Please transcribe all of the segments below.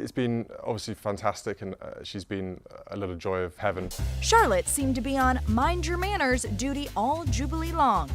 It's been obviously fantastic, and she's been a little joy of heaven. Charlotte seemed to be on mind your manners duty all Jubilee long.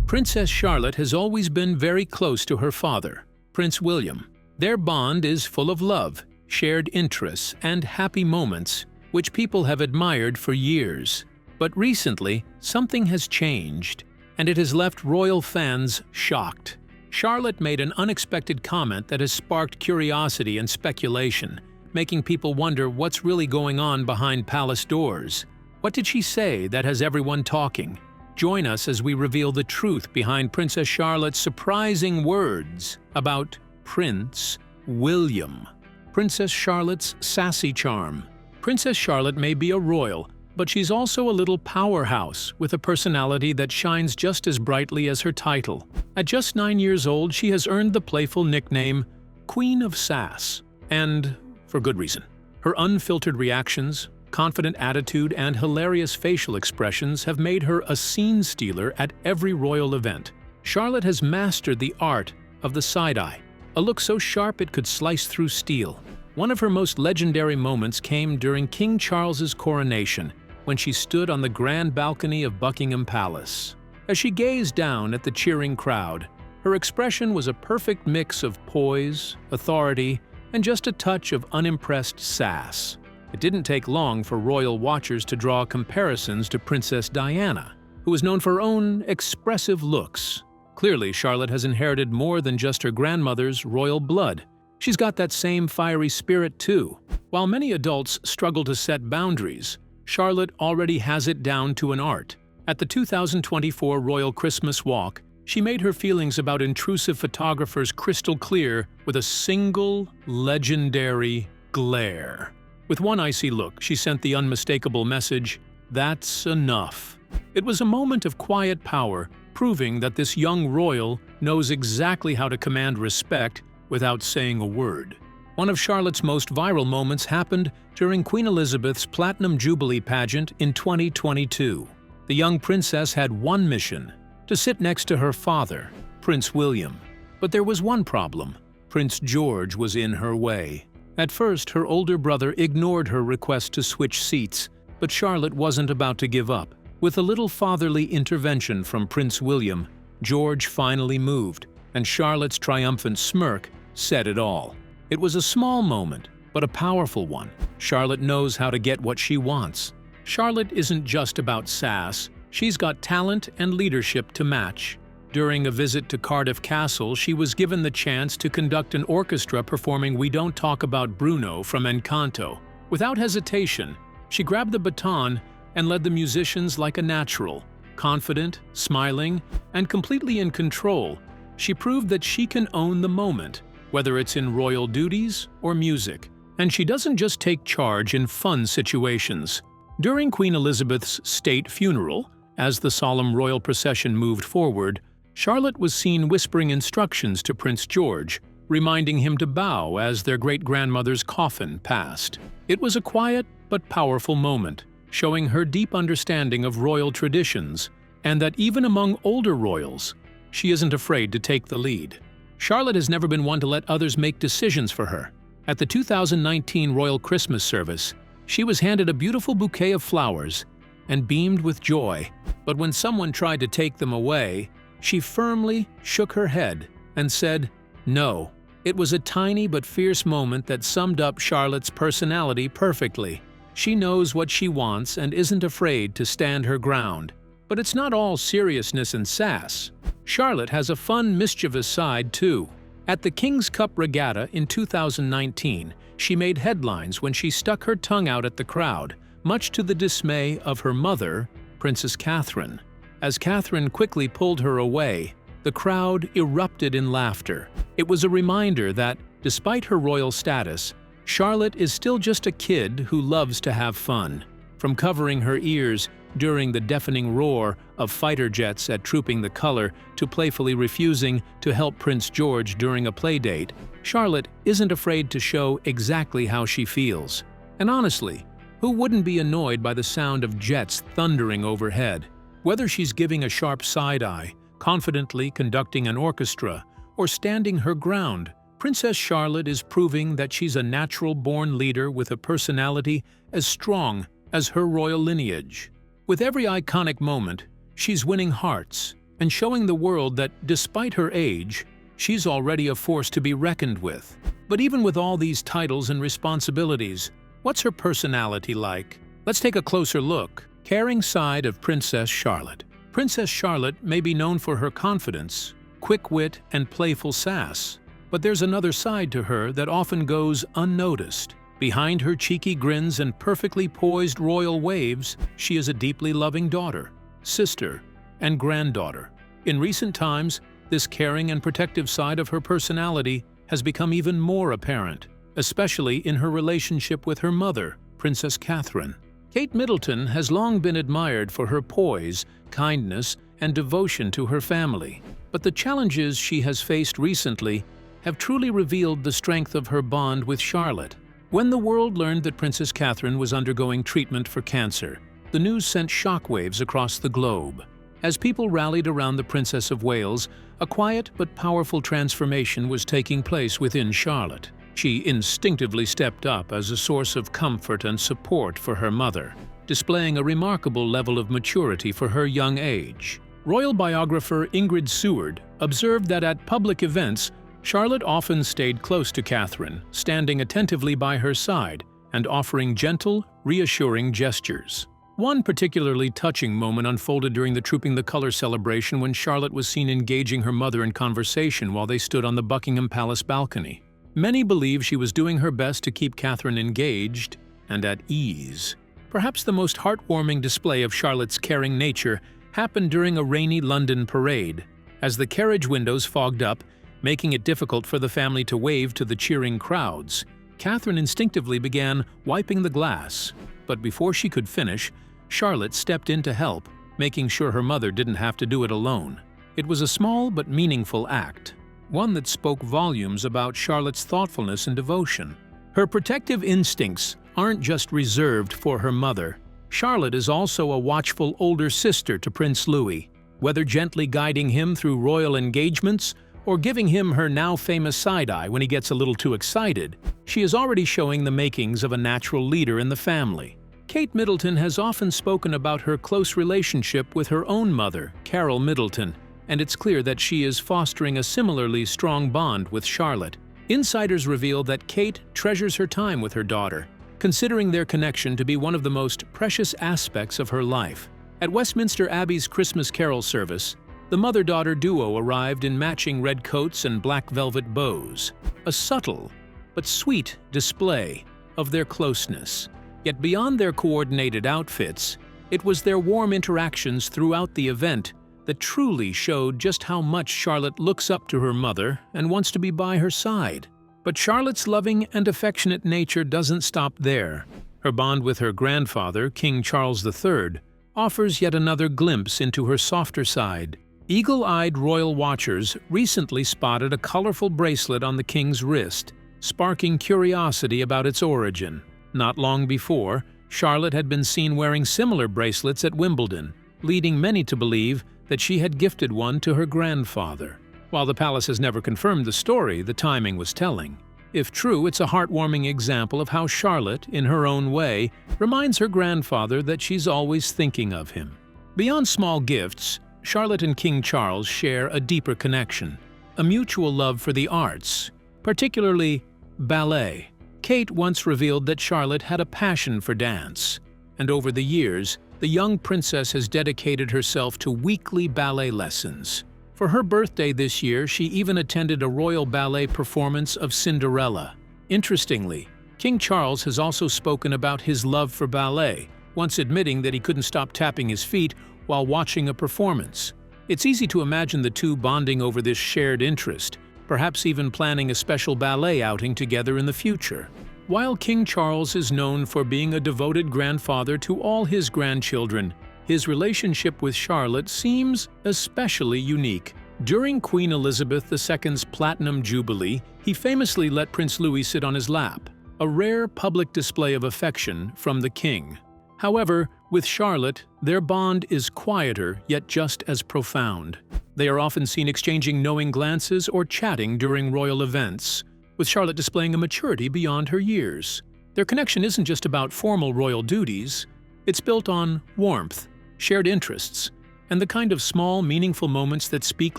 Princess Charlotte has always been very close to her father, Prince William. Their bond is full of love, shared interests, and happy moments, which people have admired for years. But recently, something has changed, and it has left royal fans shocked. Charlotte made an unexpected comment that has sparked curiosity and speculation, making people wonder what's really going on behind palace doors. What did she say that has everyone talking? Join us as we reveal the truth behind Princess Charlotte's surprising words about Prince William. Princess Charlotte's sassy charm. Princess Charlotte may be a royal, but she's also a little powerhouse with a personality that shines just as brightly as her title. At just 9 years old, she has earned the playful nickname Queen of Sass, and for good reason. Her unfiltered reactions, confident attitude, and hilarious facial expressions have made her a scene stealer at every royal event. Charlotte has mastered the art of the side-eye, a look so sharp it could slice through steel. One of her most legendary moments came during King Charles's coronation, when she stood on the grand balcony of Buckingham Palace. As she gazed down at the cheering crowd, her expression was a perfect mix of poise, authority, and just a touch of unimpressed sass. It didn't take long for royal watchers to draw comparisons to Princess Diana, who is known for her own expressive looks. Clearly, Charlotte has inherited more than just her grandmother's royal blood. She's got that same fiery spirit too. While many adults struggle to set boundaries, Charlotte already has it down to an art. At the 2024 Royal Christmas Walk, she made her feelings about intrusive photographers crystal clear with a single, legendary glare. With one icy look, she sent the unmistakable message, "That's enough." It was a moment of quiet power, proving that this young royal knows exactly how to command respect without saying a word. One of Charlotte's most viral moments happened during Queen Elizabeth's Platinum Jubilee pageant in 2022. The young princess had one mission: to sit next to her father, Prince William. But there was one problem. Prince George was in her way. At first, her older brother ignored her request to switch seats, but Charlotte wasn't about to give up. With a little fatherly intervention from Prince William, George finally moved, and Charlotte's triumphant smirk said it all. It was a small moment, but a powerful one. Charlotte knows how to get what she wants. Charlotte isn't just about sass, she's got talent and leadership to match. During a visit to Cardiff Castle, she was given the chance to conduct an orchestra performing We Don't Talk About Bruno from Encanto. Without hesitation, she grabbed the baton and led the musicians like a natural. Confident, smiling, and completely in control, she proved that she can own the moment, whether it's in royal duties or music. And she doesn't just take charge in fun situations. During Queen Elizabeth's state funeral, as the solemn royal procession moved forward, Charlotte was seen whispering instructions to Prince George, reminding him to bow as their great-grandmother's coffin passed. It was a quiet but powerful moment, showing her deep understanding of royal traditions, and that even among older royals, she isn't afraid to take the lead. Charlotte has never been one to let others make decisions for her. At the 2019 Royal Christmas Service, she was handed a beautiful bouquet of flowers and beamed with joy. But when someone tried to take them away, she firmly shook her head and said, "No." It was a tiny but fierce moment that summed up Charlotte's personality perfectly. She knows what she wants and isn't afraid to stand her ground. But it's not all seriousness and sass. Charlotte has a fun, mischievous side too. At the King's Cup Regatta in 2019, she made headlines when she stuck her tongue out at the crowd, much to the dismay of her mother, Princess Catherine. As Catherine quickly pulled her away, the crowd erupted in laughter. It was a reminder that, despite her royal status, Charlotte is still just a kid who loves to have fun. From covering her ears during the deafening roar of fighter jets at Trooping the Color to playfully refusing to help Prince George during a playdate, Charlotte isn't afraid to show exactly how she feels. And honestly, who wouldn't be annoyed by the sound of jets thundering overhead? Whether she's giving a sharp side-eye, confidently conducting an orchestra, or standing her ground, Princess Charlotte is proving that she's a natural-born leader with a personality as strong as her royal lineage. With every iconic moment, she's winning hearts and showing the world that, despite her age, she's already a force to be reckoned with. But even with all these titles and responsibilities, what's her personality like? Let's take a closer look. Caring side of Princess Charlotte. Princess Charlotte may be known for her confidence, quick wit, and playful sass. But there's another side to her that often goes unnoticed. Behind her cheeky grins and perfectly poised royal waves, she is a deeply loving daughter, sister, and granddaughter. In recent times, this caring and protective side of her personality has become even more apparent, especially in her relationship with her mother, Princess Catherine. Kate Middleton has long been admired for her poise, kindness, and devotion to her family. But the challenges she has faced recently have truly revealed the strength of her bond with Charlotte. When the world learned that Princess Catherine was undergoing treatment for cancer, the news sent shockwaves across the globe. As people rallied around the Princess of Wales, a quiet but powerful transformation was taking place within Charlotte. She instinctively stepped up as a source of comfort and support for her mother, displaying a remarkable level of maturity for her young age. Royal biographer Ingrid Seward observed that at public events, Charlotte often stayed close to Catherine, standing attentively by her side and offering gentle, reassuring gestures. One particularly touching moment unfolded during the Trooping the Colour celebration when Charlotte was seen engaging her mother in conversation while they stood on the Buckingham Palace balcony. Many believe she was doing her best to keep Catherine engaged and at ease. Perhaps the most heartwarming display of Charlotte's caring nature happened during a rainy London parade. As the carriage windows fogged up, making it difficult for the family to wave to the cheering crowds, Catherine instinctively began wiping the glass. But before she could finish, Charlotte stepped in to help, making sure her mother didn't have to do it alone. It was a small but meaningful act, one that spoke volumes about Charlotte's thoughtfulness and devotion. Her protective instincts aren't just reserved for her mother. Charlotte is also a watchful older sister to Prince Louis, whether gently guiding him through royal engagements or giving him her now famous side-eye when he gets a little too excited. She is already showing the makings of a natural leader in the family. Kate Middleton has often spoken about her close relationship with her own mother, Carol Middleton, and it's clear that she is fostering a similarly strong bond with Charlotte. Insiders reveal that Kate treasures her time with her daughter, considering their connection to be one of the most precious aspects of her life. At Westminster Abbey's Christmas Carol service, the mother-daughter duo arrived in matching red coats and black velvet bows, a subtle but sweet display of their closeness. Yet beyond their coordinated outfits, it was their warm interactions throughout the event that truly showed just how much Charlotte looks up to her mother and wants to be by her side. But Charlotte's loving and affectionate nature doesn't stop there. Her bond with her grandfather, King Charles III, offers yet another glimpse into her softer side. Eagle-eyed royal watchers recently spotted a colorful bracelet on the king's wrist, sparking curiosity about its origin. Not long before, Charlotte had been seen wearing similar bracelets at Wimbledon, leading many to believe that she had gifted one to her grandfather. While the palace has never confirmed the story, the timing was telling. If true, it's a heartwarming example of how Charlotte, in her own way, reminds her grandfather that she's always thinking of him. Beyond small gifts, Charlotte and King Charles share a deeper connection, a mutual love for the arts, particularly ballet. Kate once revealed that Charlotte had a passion for dance, and over the years, the young princess has dedicated herself to weekly ballet lessons. For her birthday this year, she even attended a royal ballet performance of Cinderella. Interestingly, King Charles has also spoken about his love for ballet, once admitting that he couldn't stop tapping his feet while watching a performance. It's easy to imagine the two bonding over this shared interest, perhaps even planning a special ballet outing together in the future. While King Charles is known for being a devoted grandfather to all his grandchildren, his relationship with Charlotte seems especially unique. During Queen Elizabeth II's Platinum Jubilee, he famously let Prince Louis sit on his lap, a rare public display of affection from the king. However, with Charlotte, their bond is quieter yet just as profound. They are often seen exchanging knowing glances or chatting during royal events, with Charlotte displaying a maturity beyond her years. Their connection isn't just about formal royal duties, it's built on warmth, shared interests, and the kind of small, meaningful moments that speak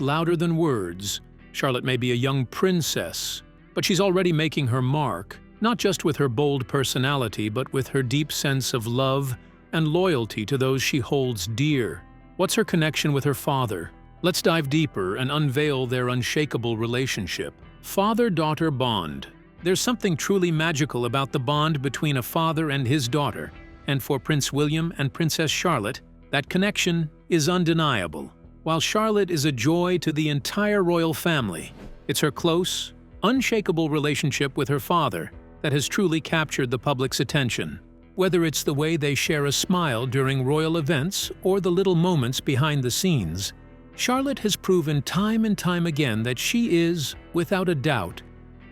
louder than words. Charlotte may be a young princess, but she's already making her mark, not just with her bold personality, but with her deep sense of love and loyalty to those she holds dear. What's her connection with her father? Let's dive deeper and unveil their unshakable relationship. Father-daughter bond. There's something truly magical about the bond between a father and his daughter, and for Prince William and Princess Charlotte, that connection is undeniable. While Charlotte is a joy to the entire royal family, it's her close, unshakable relationship with her father that has truly captured the public's attention. Whether it's the way they share a smile during royal events or the little moments behind the scenes, Charlotte has proven time and time again that she is, without a doubt,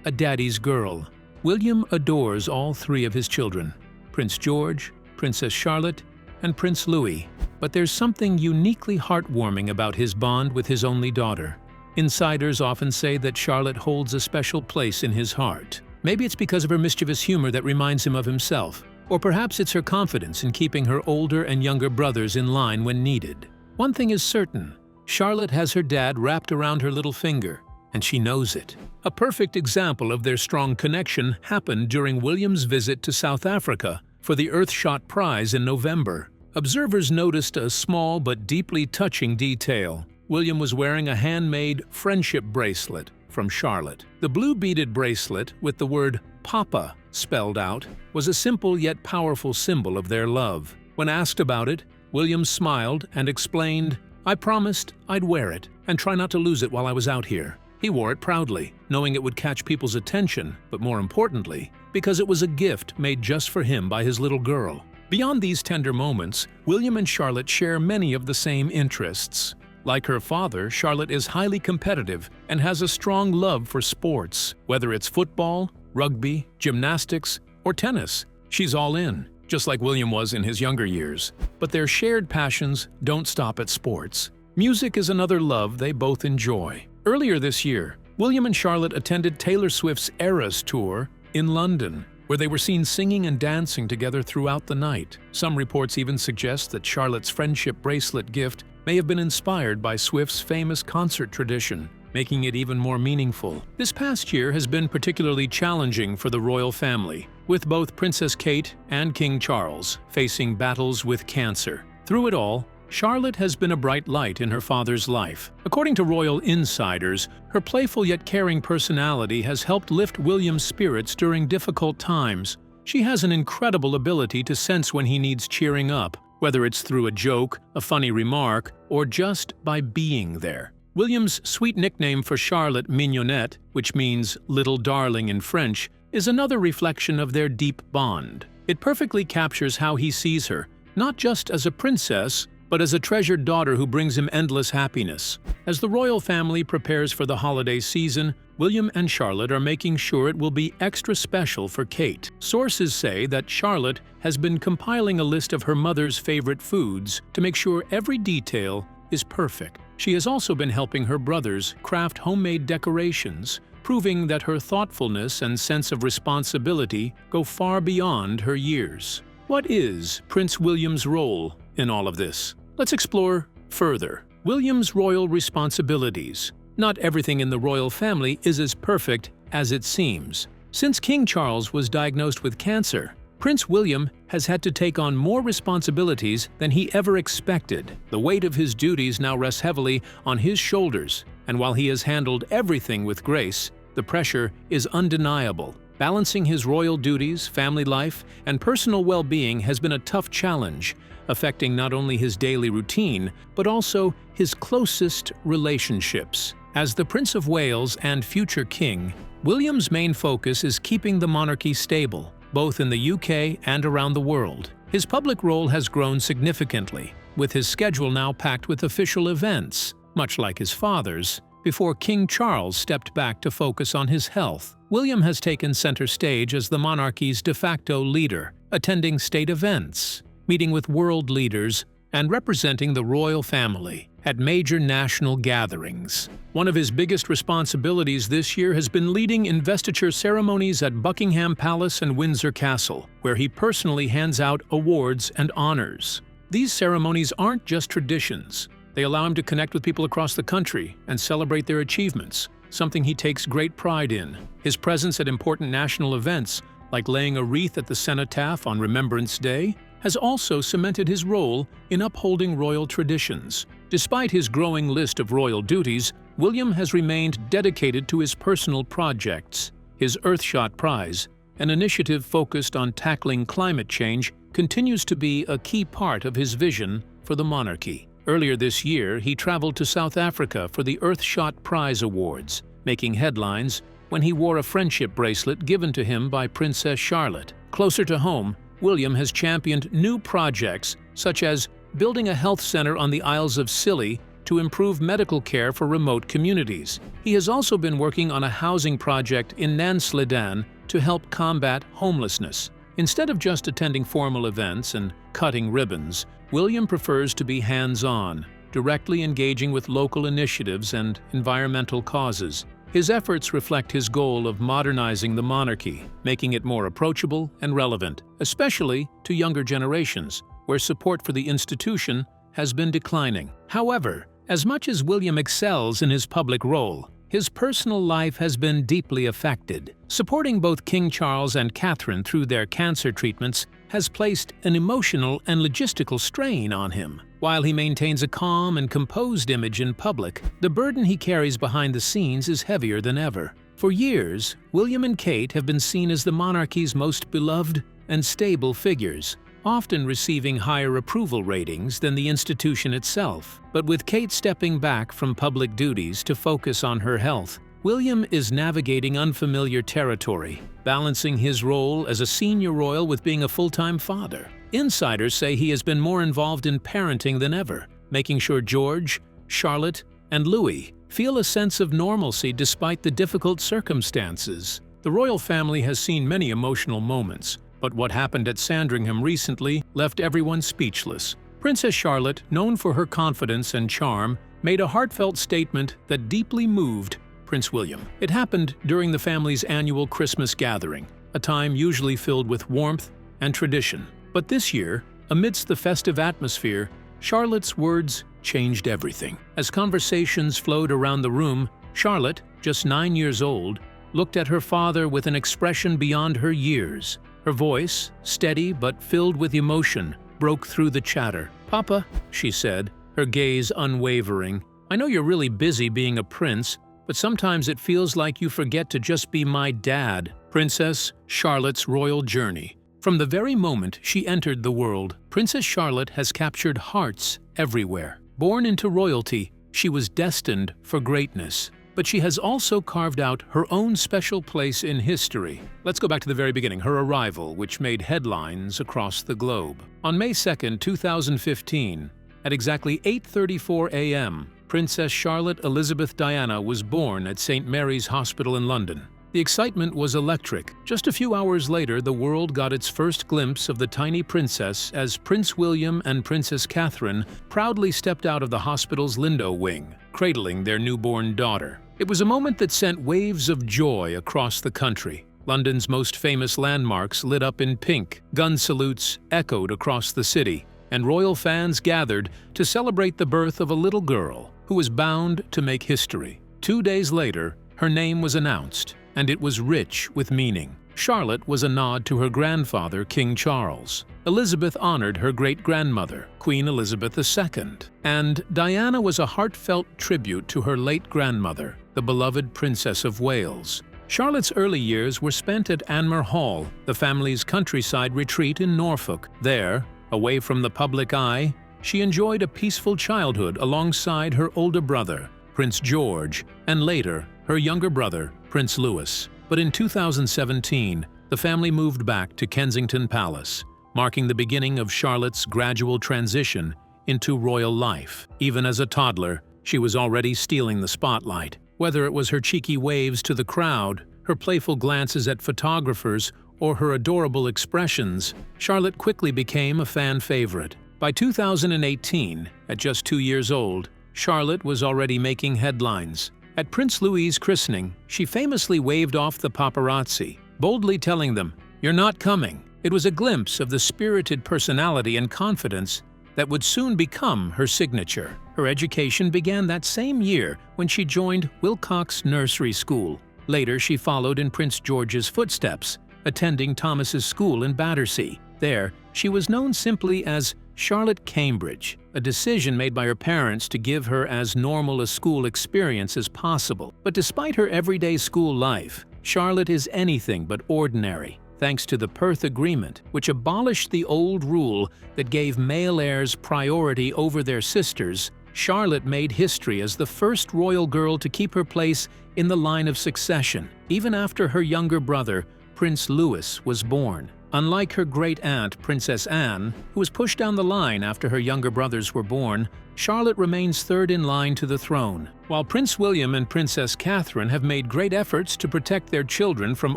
a daddy's girl. William adores all three of his children, Prince George, Princess Charlotte, and Prince Louis. But there's something uniquely heartwarming about his bond with his only daughter. Insiders often say that Charlotte holds a special place in his heart. Maybe it's because of her mischievous humor that reminds him of himself, or perhaps it's her confidence in keeping her older and younger brothers in line when needed. One thing is certain, Charlotte has her dad wrapped around her little finger, and she knows it. A perfect example of their strong connection happened during William's visit to South Africa for the Earthshot Prize in November. Observers noticed a small but deeply touching detail. William was wearing a handmade friendship bracelet from Charlotte. The blue beaded bracelet with the word Papa spelled out was a simple yet powerful symbol of their love. When asked about it, William smiled and explained, "I promised I'd wear it and try not to lose it while I was out here." He wore it proudly, knowing it would catch people's attention, but more importantly, because it was a gift made just for him by his little girl. Beyond these tender moments, William and Charlotte share many of the same interests. Like her father, Charlotte is highly competitive and has a strong love for sports. Whether it's football, rugby, gymnastics, or tennis, she's all in, just like William was in his younger years. But their shared passions don't stop at sports. Music is another love they both enjoy. Earlier this year, William and Charlotte attended Taylor Swift's Eras Tour in London, where they were seen singing and dancing together throughout the night. Some reports even suggest that Charlotte's friendship bracelet gift may have been inspired by Swift's famous concert tradition, making it even more meaningful. This past year has been particularly challenging for the royal family, with both Princess Kate and King Charles facing battles with cancer. Through it all, Charlotte has been a bright light in her father's life. According to royal insiders, her playful yet caring personality has helped lift William's spirits during difficult times. She has an incredible ability to sense when he needs cheering up, whether it's through a joke, a funny remark, or just by being there. William's sweet nickname for Charlotte, Mignonette, which means little darling in French, is another reflection of their deep bond. It perfectly captures how he sees her, not just as a princess, but as a treasured daughter who brings him endless happiness. As the royal family prepares for the holiday season, William and Charlotte are making sure it will be extra special for Kate. Sources say that Charlotte has been compiling a list of her mother's favorite foods to make sure every detail is perfect. She has also been helping her brothers craft homemade decorations, proving that her thoughtfulness and sense of responsibility go far beyond her years. What is Prince William's role in all of this? Let's explore further. William's royal responsibilities. Not everything in the royal family is as perfect as it seems. Since King Charles was diagnosed with cancer, Prince William has had to take on more responsibilities than he ever expected. The weight of his duties now rests heavily on his shoulders, and while he has handled everything with grace, the pressure is undeniable. Balancing his royal duties, family life, and personal well-being has been a tough challenge, affecting not only his daily routine, but also his closest relationships. As the Prince of Wales and future king, William's main focus is keeping the monarchy stable, both in the UK and around the world. His public role has grown significantly, with his schedule now packed with official events, much like his father's, before King Charles stepped back to focus on his health. William has taken center stage as the monarchy's de facto leader, attending state events, meeting with world leaders, and representing the royal family. at major national gatherings. One of his biggest responsibilities this year has been leading investiture ceremonies at Buckingham Palace and Windsor Castle, where he personally hands out awards and honors. These ceremonies aren't just traditions. They allow him to connect with people across the country and celebrate their achievements, something he takes great pride in. His presence at important national events, like laying a wreath at the cenotaph on Remembrance Day, has also cemented his role in upholding royal traditions. Despite his growing list of royal duties, William has remained dedicated to his personal projects. His Earthshot Prize, an initiative focused on tackling climate change, continues to be a key part of his vision for the monarchy. Earlier this year, he traveled to South Africa for the Earthshot Prize Awards, making headlines when he wore a friendship bracelet given to him by Princess Charlotte. Closer to home, William has championed new projects such as building a health center on the Isles of Scilly to improve medical care for remote communities. He has also been working on a housing project in Nanslydan to help combat homelessness. Instead of just attending formal events and cutting ribbons, William prefers to be hands-on, directly engaging with local initiatives and environmental causes. His efforts reflect his goal of modernizing the monarchy, making it more approachable and relevant, especially to younger generations, where support for the institution has been declining. However, as much as William excels in his public role, his personal life has been deeply affected. Supporting both King Charles and Catherine through their cancer treatments has placed an emotional and logistical strain on him. While he maintains a calm and composed image in public, the burden he carries behind the scenes is heavier than ever. For years, William and Kate have been seen as the monarchy's most beloved and stable figures, often receiving higher approval ratings than the institution itself. But with Kate stepping back from public duties to focus on her health, William is navigating unfamiliar territory, balancing his role as a senior royal with being a full-time father. Insiders say he has been more involved in parenting than ever, making sure George, Charlotte, and Louis feel a sense of normalcy despite the difficult circumstances. The royal family has seen many emotional moments, but what happened at Sandringham recently left everyone speechless. Princess Charlotte, known for her confidence and charm, made a heartfelt statement that deeply moved Prince William. It happened during the family's annual Christmas gathering, a time usually filled with warmth and tradition. But this year, amidst the festive atmosphere, Charlotte's words changed everything. As conversations flowed around the room, Charlotte, just 9 years old, looked at her father with an expression beyond her years. Her voice, steady but filled with emotion, broke through the chatter. "Papa," she said, her gaze unwavering, "I know you're really busy being a prince, but sometimes it feels like you forget to just be my dad." Princess Charlotte's royal journey. From the very moment she entered the world, Princess Charlotte has captured hearts everywhere. Born into royalty, she was destined for greatness. But she has also carved out her own special place in history. Let's go back to the very beginning, her arrival, which made headlines across the globe. On May 2, 2015, at exactly 8:34 a.m., Princess Charlotte Elizabeth Diana was born at St. Mary's Hospital in London. The excitement was electric. Just a few hours later, the world got its first glimpse of the tiny princess as Prince William and Princess Catherine proudly stepped out of the hospital's Lindo wing, cradling their newborn daughter. It was a moment that sent waves of joy across the country. London's most famous landmarks lit up in pink, gun salutes echoed across the city, and royal fans gathered to celebrate the birth of a little girl who was bound to make history. 2 days later, her name was announced, and it was rich with meaning. Charlotte was a nod to her grandfather, King Charles. Elizabeth honored her great-grandmother, Queen Elizabeth II. And Diana was a heartfelt tribute to her late grandmother, the beloved Princess of Wales. Charlotte's early years were spent at Anmer Hall, the family's countryside retreat in Norfolk. There, away from the public eye, she enjoyed a peaceful childhood alongside her older brother, Prince George, and later, her younger brother, Prince Louis. But in 2017, the family moved back to Kensington Palace, marking the beginning of Charlotte's gradual transition into royal life. Even as a toddler, she was already stealing the spotlight. Whether it was her cheeky waves to the crowd, her playful glances at photographers, or her adorable expressions, Charlotte quickly became a fan favorite. By 2018, at just 2 years old, Charlotte was already making headlines. At Prince Louis's christening, she famously waved off the paparazzi, boldly telling them, "You're not coming." It was a glimpse of the spirited personality and confidence that would soon become her signature. Her education began that same year when she joined Wilcox Nursery School. Later, she followed in Prince George's footsteps, attending Thomas's School in Battersea. There, she was known simply as Charlotte Cambridge, a decision made by her parents to give her as normal a school experience as possible. But despite her everyday school life, Charlotte is anything but ordinary, thanks to the Perth Agreement, which abolished the old rule that gave male heirs priority over their sisters. Charlotte made history as the first royal girl to keep her place in the line of succession, even after her younger brother, Prince Louis, was born. Unlike her great-aunt, Princess Anne, who was pushed down the line after her younger brothers were born, Charlotte remains third in line to the throne. While Prince William and Princess Catherine have made great efforts to protect their children from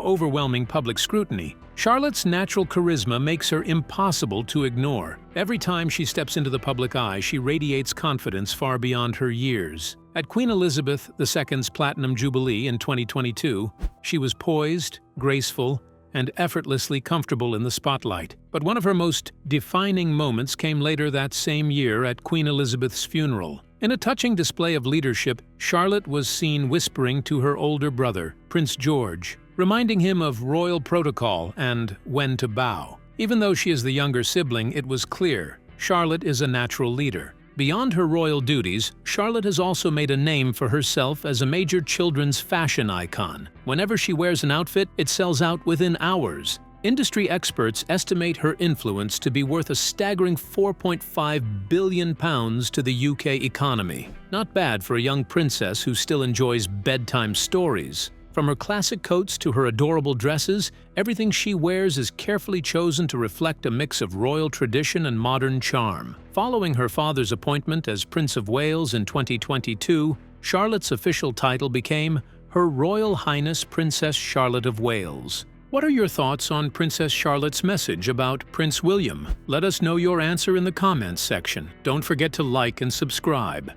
overwhelming public scrutiny, Charlotte's natural charisma makes her impossible to ignore. Every time she steps into the public eye, she radiates confidence far beyond her years. At Queen Elizabeth II's Platinum Jubilee in 2022, she was poised, graceful, and effortlessly comfortable in the spotlight. But one of her most defining moments came later that same year at Queen Elizabeth's funeral. In a touching display of leadership, Charlotte was seen whispering to her older brother, Prince George, reminding him of royal protocol and when to bow. Even though she is the younger sibling, it was clear Charlotte is a natural leader. Beyond her royal duties, Charlotte has also made a name for herself as a major children's fashion icon. Whenever she wears an outfit, it sells out within hours. Industry experts estimate her influence to be worth a staggering £4.5 billion to the UK economy. Not bad for a young princess who still enjoys bedtime stories. From her classic coats to her adorable dresses, everything she wears is carefully chosen to reflect a mix of royal tradition and modern charm. Following her father's appointment as Prince of Wales in 2022, Charlotte's official title became Her Royal Highness Princess Charlotte of Wales. What are your thoughts on Princess Charlotte's message about Prince William? Let us know your answer in the comments section. Don't forget to like and subscribe.